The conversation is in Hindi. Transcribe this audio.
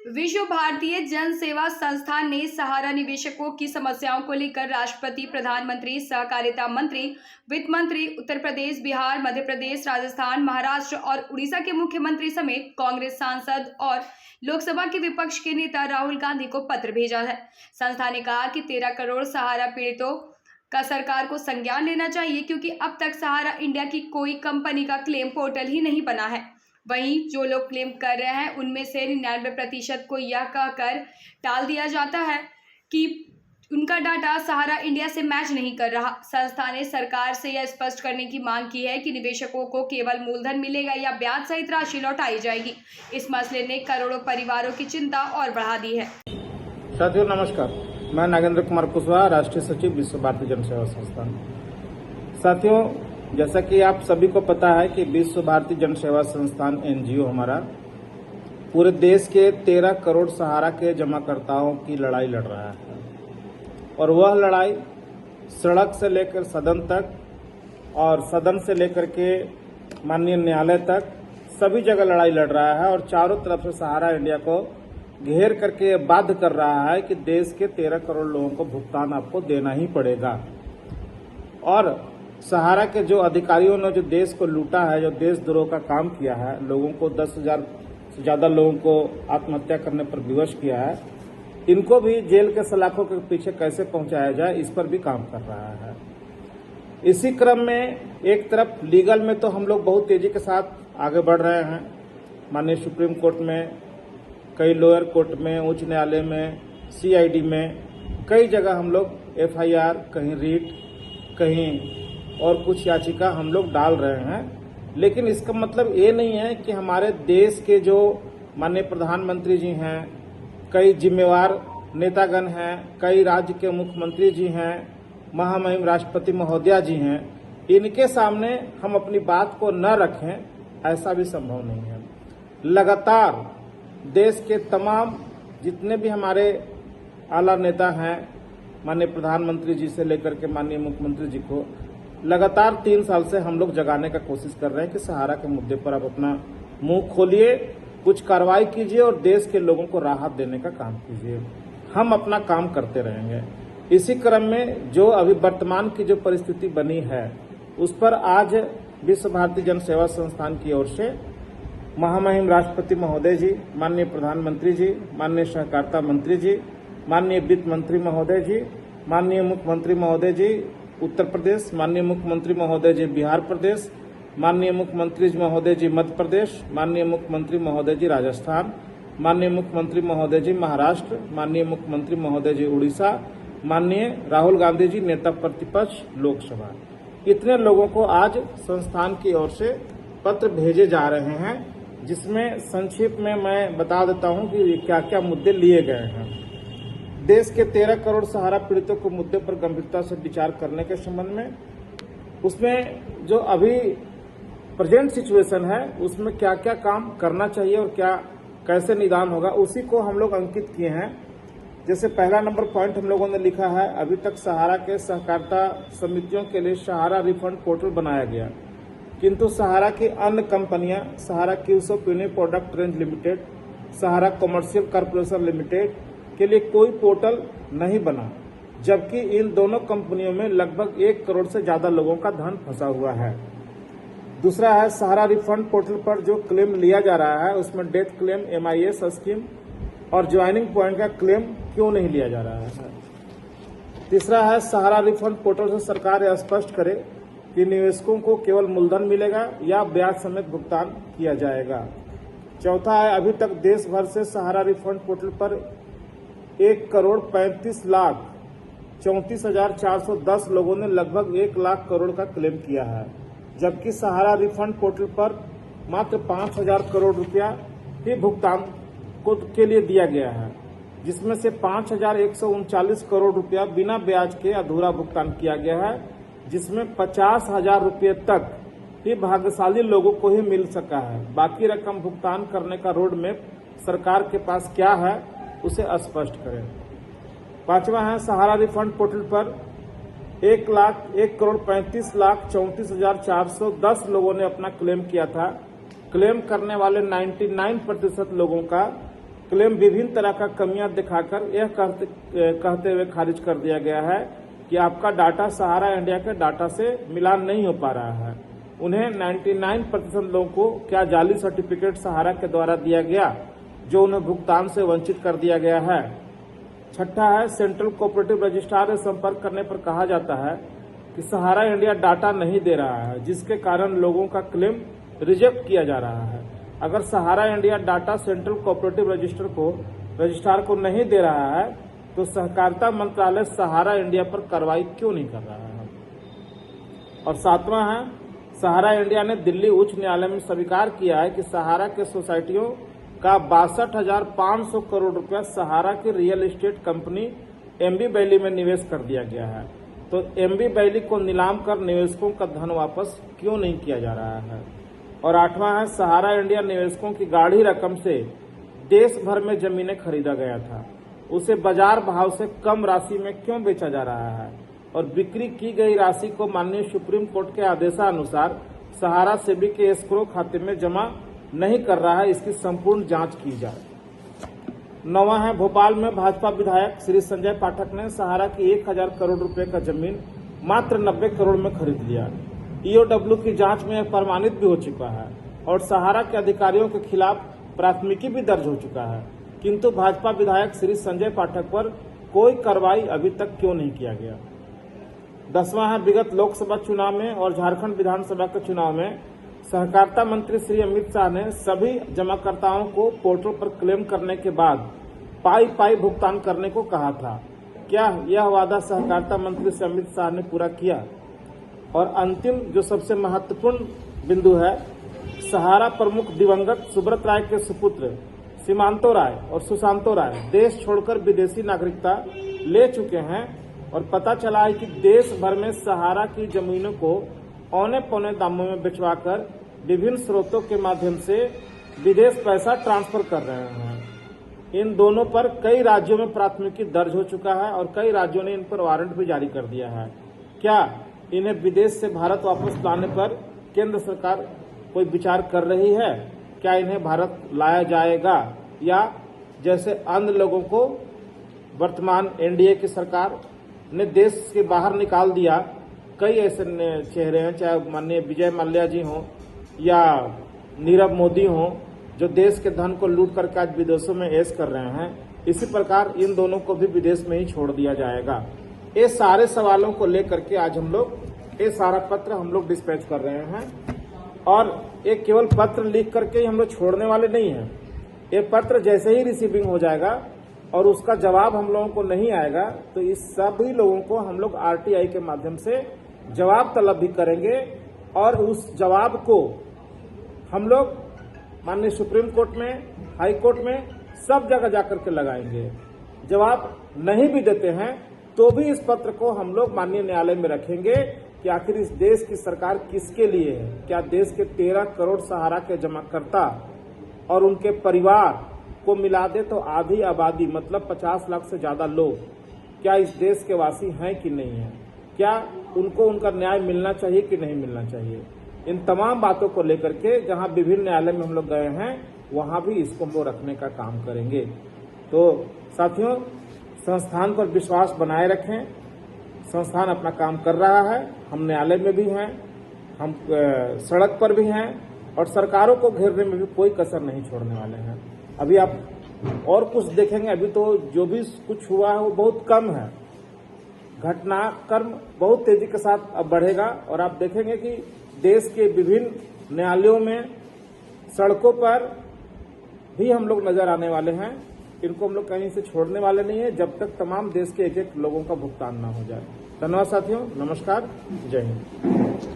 विश्व भारतीय जन सेवा संस्थान ने सहारा निवेशकों की समस्याओं को लेकर राष्ट्रपति, प्रधानमंत्री, सहकारिता मंत्री, वित्त मंत्री, उत्तर प्रदेश, बिहार, मध्य प्रदेश, राजस्थान, महाराष्ट्र और उड़ीसा के मुख्यमंत्री समेत कांग्रेस सांसद और लोकसभा के विपक्ष के नेता राहुल गांधी को पत्र भेजा है। संस्था ने कहा कि 13 करोड़ सहारा पीड़ितों का सरकार को संज्ञान लेना चाहिए, क्योंकि अब तक सहारा इंडिया की कोई कंपनी का क्लेम पोर्टल ही नहीं बना है। वहीं जो लोग क्लेम कर रहे हैं उनमें से 99% को यह कहकर टाल दिया जाता है कि उनका डाटा सहारा इंडिया से मैच नहीं कर रहा। संस्था ने सरकार से यह स्पष्ट करने की मांग की है कि निवेशकों को केवल मूलधन मिलेगा या ब्याज सहित राशि लौटाई जाएगी। इस मसले ने करोड़ों परिवारों की चिंता और बढ़ा दी है। साथियों नमस्कार, मैं नागेंद्र कुमार कुशवाहा, राष्ट्रीय सचिव विश्व भारती जन सेवा संस्थान। साथियों, जैसा कि आप सभी को पता है कि विश्व भारती जन सेवा संस्थान एनजीओ हमारा पूरे देश के 13 करोड़ सहारा के जमाकर्ताओं की लड़ाई लड़ रहा है, और वह लड़ाई सड़क से लेकर सदन तक और सदन से लेकर के माननीय न्यायालय तक सभी जगह लड़ाई लड़ रहा है, और चारों तरफ से सहारा इंडिया को घेर करके बाध्य कर रहा है कि देश के 13 करोड़ लोगों को भुगतान आपको देना ही पड़ेगा। और सहारा के जो अधिकारियों ने जो देश को लूटा है, जो देशद्रोह का काम किया है, लोगों को 10,000 से ज्यादा लोगों को आत्महत्या करने पर विवश किया है, इनको भी जेल के सलाखों के पीछे कैसे पहुंचाया जाए, इस पर भी काम कर रहा है। इसी क्रम में एक तरफ लीगल में तो हम लोग बहुत तेजी के साथ आगे बढ़ रहे हैं। माननीय सुप्रीम कोर्ट में, कई लोअर कोर्ट में, उच्च न्यायालय में, सीआईडी में, कई जगह हम लोग एफआईआर, कहीं रीट, कहीं और कुछ याचिका हम लोग डाल रहे हैं। लेकिन इसका मतलब ये नहीं है कि हमारे देश के जो माननीय प्रधानमंत्री जी हैं, कई जिम्मेवार नेतागण हैं, कई राज्य के मुख्यमंत्री जी हैं, महामहिम राष्ट्रपति महोदया जी हैं, इनके सामने हम अपनी बात को न रखें, ऐसा भी संभव नहीं है। लगातार देश के तमाम जितने भी हमारे आला नेता हैं, माननीय प्रधानमंत्री जी से लेकर के माननीय मुख्यमंत्री जी को लगातार 3 साल से हम लोग जगाने का कोशिश कर रहे हैं कि सहारा के मुद्दे पर आप अपना मुंह खोलिए, कुछ कार्रवाई कीजिए और देश के लोगों को राहत देने का काम कीजिए। हम अपना काम करते रहेंगे। इसी क्रम में जो अभी वर्तमान की जो परिस्थिति बनी है, उस पर आज विश्व भारती जन सेवा संस्थान की ओर से महामहिम राष्ट्रपति महोदय जी, माननीय प्रधानमंत्री जी, माननीय सहकारिता मंत्री जी, माननीय वित्त मंत्री महोदय जी, माननीय मुख्यमंत्री महोदय जी उत्तर प्रदेश, माननीय मुख्यमंत्री महोदय जी बिहार प्रदेश, माननीय मुख्यमंत्री महोदय जी मध्य प्रदेश, माननीय मुख्यमंत्री महोदय जी राजस्थान, माननीय मुख्यमंत्री महोदय जी महाराष्ट्र, माननीय मुख्यमंत्री महोदय जी उड़ीसा, माननीय राहुल गांधी जी नेता प्रतिपक्ष लोकसभा, इतने लोगों को आज संस्थान की ओर से पत्र भेजे जा रहे हैं, जिसमें संक्षिप्त में मैं बता देता हूं कि क्या क्या मुद्दे लिए गए हैं। देश के 13 करोड़ सहारा पीड़ितों को मुद्दे पर गंभीरता से विचार करने के संबंध में, उसमें जो अभी प्रेजेंट सिचुएशन है, उसमें क्या क्या काम करना चाहिए और क्या कैसे निदान होगा, उसी को हम लोग अंकित किए हैं। जैसे पहला नंबर पॉइंट हम लोगों ने लिखा है, अभी तक सहारा के सहकारिता समितियों के लिए सहारा रिफंड पोर्टल बनाया गया, किंतु सहारा की अन्य कंपनियां, सहारा क्यूसो प्रीमियम प्रोडक्ट रेंज लिमिटेड, सहारा कमर्शियल कॉर्पोरेशन लिमिटेड के लिए कोई पोर्टल नहीं बना, जबकि इन दोनों कंपनियों में लगभग 1 करोड़ से ज्यादा लोगों का धन फंसा हुआ है। दूसरा है, सहारा रिफंड पोर्टल पर जो क्लेम लिया जा रहा है, उसमें डेथ क्लेम, MIS स्कीम और ज्वाइनिंग पॉइंट का क्लेम क्यों नहीं लिया जा रहा है। तीसरा है, सहारा रिफंड पोर्टल से सरकार यह स्पष्ट करे कि निवेशकों को केवल मूलधन मिलेगा या ब्याज समेत भुगतान किया जाएगा। चौथा है, अभी तक देश भर से सहारा रिफंड पोर्टल पर 1,35,34,410 लोगों ने लगभग 1 लाख करोड़ का क्लेम किया है, जबकि सहारा रिफंड पोर्टल पर मात्र 5,000 करोड़ रुपया ही भुगतान के लिए दिया गया है, जिसमें से 5,139 करोड़ रुपया बिना ब्याज के अधूरा भुगतान किया गया है, जिसमें 50,000 रुपये तक ही भाग्यशाली लोगों को ही मिल सका है। बाकी रकम भुगतान करने का रोड मैप सरकार के पास क्या है, उसे स्पष्ट करें। पांचवा है, सहारा रिफंड पोर्टल पर 1,35,34,410 लोगों ने अपना क्लेम किया था। क्लेम करने वाले 99% लोगों का क्लेम विभिन्न तरह का कमियां दिखाकर यह कहते हुए खारिज कर दिया गया है कि आपका डाटा सहारा इंडिया के डाटा से मिलान नहीं हो पा रहा है। उन्हें 99% लोगों को क्या जाली सर्टिफिकेट सहारा के द्वारा दिया गया, जो उन्हें भुगतान से वंचित कर दिया गया है। छठा है, सेंट्रल कोऑपरेटिव रजिस्ट्रार से संपर्क करने पर कहा जाता है कि सहारा इंडिया डाटा नहीं दे रहा है, जिसके कारण लोगों का क्लेम रिजेक्ट किया जा रहा है। अगर Sahara India data central cooperative registrar को नहीं दे रहा है तो सहकारिता मंत्रालय सहारा इंडिया पर कार्रवाई क्यों नहीं कर रहा है। और सातवां है, सहारा इंडिया ने दिल्ली उच्च न्यायालय में स्वीकार किया है कि सहारा के सोसाइटियों का 62,500 करोड़ रुपया सहारा की real estate company MB valley में निवेश कर दिया गया है। तो एमबी वैली को नीलाम कर निवेशकों का धन वापस क्यों नहीं किया जा रहा है। और आठवां है, सहारा इंडिया निवेशकों की गाढ़ी रकम से देश भर में जमीनें खरीदा गया था, उसे बाजार भाव से कम राशि में क्यों बेचा जा रहा है। और बिक्री की गई राशि को माननीय सुप्रीम कोर्ट के आदेशानुसार सहारा सेबी के एस्क्रो खाते में जमा नहीं कर रहा है, इसकी संपूर्ण जांच की जाए। नौवां है, भोपाल में भाजपा विधायक श्री संजय पाठक ने सहारा की 1,000 करोड़ रुपए का जमीन मात्र 90 करोड़ में खरीद लिया। ईओडब्ल्यू की जांच में यह प्रमाणित भी हो चुका है और सहारा के अधिकारियों के खिलाफ प्राथमिकी भी दर्ज हो चुका है, किंतु भाजपा विधायक श्री संजय पाठक पर कोई कार्रवाई अभी तक क्यों नहीं किया गया। 10वां है, विगत लोकसभा चुनाव में और झारखंड विधानसभा के चुनाव में सहकारिता मंत्री श्री अमित शाह ने सभी जमाकर्ताओं को पोर्टल पर क्लेम करने के बाद पाई भुगतान करने को कहा था। क्या यह वादा सहकारिता मंत्री श्री अमित शाह ने पूरा किया। और अंतिम जो सबसे महत्वपूर्ण बिंदु है, सहारा प्रमुख दिवंगत सुब्रत राय के सुपुत्र सीमांतो राय और सुशांतो राय देश छोड़कर विदेशी नागरिकता ले चुके हैं और पता चला है कि देश भर में सहारा की जमीनों को औने पौने दामों में बेचवाकर विभिन्न स्रोतों के माध्यम से विदेश पैसा ट्रांसफर कर रहे हैं। इन दोनों पर कई राज्यों में प्राथमिकी दर्ज हो चुका है और कई राज्यों ने इन पर वारंट भी जारी कर दिया है। क्या इन्हें विदेश से भारत वापस लाने पर केंद्र सरकार कोई विचार कर रही है। क्या इन्हें भारत लाया जाएगा या जैसे अन्य लोगों को वर्तमान एनडीए की सरकार ने देश के बाहर निकाल दिया। कई ऐसे चेहरे हैं, चाहे माननीय विजय माल्या जी हों या नीरव मोदी हों, जो देश के धन को लूट करके आज विदेशों में ऐश कर रहे हैं। इसी प्रकार इन दोनों को भी विदेश में ही छोड़ दिया जाएगा। ये सारे सवालों को लेकर के आज हम लोग ये सारा पत्र हम लोग डिस्पैच कर रहे हैं और ये केवल पत्र लिख करके ही हम लोग छोड़ने वाले नहीं हैं। ये पत्र जैसे ही रिसीविंग हो जाएगा और उसका जवाब हम लोगों को नहीं आएगा तो इस सभी लोगों को हम लोग आरटीआई के माध्यम से जवाब तलब भी करेंगे और उस जवाब को हम लोग माननीय सुप्रीम कोर्ट में, हाई कोर्ट में सब जगह जाकर के लगाएंगे। जवाब नहीं भी देते हैं तो भी इस पत्र को हम लोग माननीय न्यायालय में रखेंगे कि आखिर इस देश की सरकार किसके लिए है। क्या देश के 13 करोड़ सहारा के जमाकर्ता और उनके परिवार को मिला दे तो आधी आबादी मतलब 50 लाख से ज्यादा लोग क्या इस देश के वासी हैं कि नहीं है। क्या उनको उनका न्याय मिलना चाहिए कि नहीं मिलना चाहिए। इन तमाम बातों को लेकर के जहां विभिन्न न्यायालय में हम लोग गए हैं वहां भी इसको हम लोग रखने का काम करेंगे। तो साथियों, संस्थान पर विश्वास बनाए रखें। संस्थान अपना काम कर रहा है, हम न्यायालय में भी हैं, हम सड़क पर भी हैं और सरकारों को घेरने में भी कोई कसर नहीं छोड़ने वाले हैं। अभी आप और कुछ देखेंगे, अभी तो जो भी कुछ हुआ है वो बहुत कम है। घटनाक्रम बहुत तेजी के साथ अब बढ़ेगा और आप देखेंगे कि देश के विभिन्न न्यायालयों में, सड़कों पर भी हम लोग नजर आने वाले हैं। इनको हम लोग कहीं से छोड़ने वाले नहीं है जब तक तमाम देश के एक एक लोगों का भुगतान ना हो जाए। धन्यवाद साथियों, नमस्कार, जय हिंद।